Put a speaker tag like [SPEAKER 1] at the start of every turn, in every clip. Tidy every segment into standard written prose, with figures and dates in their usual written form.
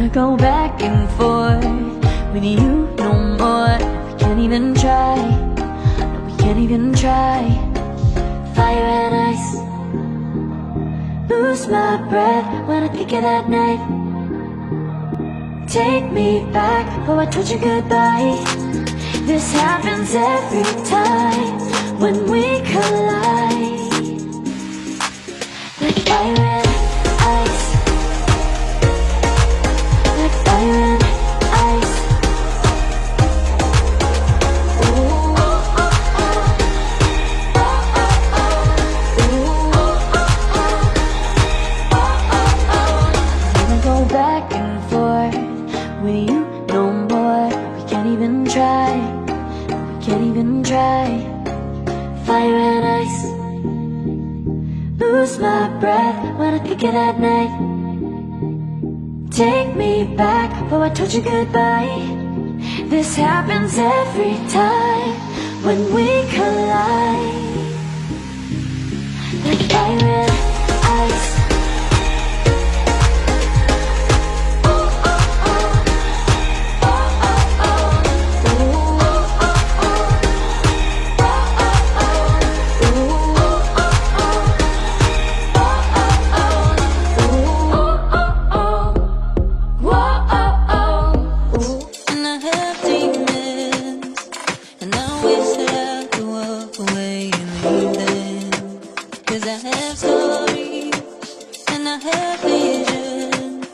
[SPEAKER 1] Wanna go back and forth with you no more. We can't even try, no, we can't even try. Fire and ice, lose my breath when I think of that night. Take me back, oh I told you goodbye. This happens every time when we collide. Like fire and ice, like fire and ice. Ooh, oh, oh, oh. Oh, oh, oh. Ooh, oh, oh, oh. Oh, oh, oh. Wanna go back and forth with you no more. We can't even try, we can't even try. Fire and ice, lose my breath when I think of that night. Take me back, oh I told you goodbye. This happens every time when we collide. Like fire and ice.
[SPEAKER 2] Cause I have stories and I have visions.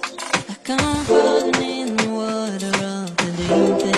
[SPEAKER 2] I come falling in the water of the deep end.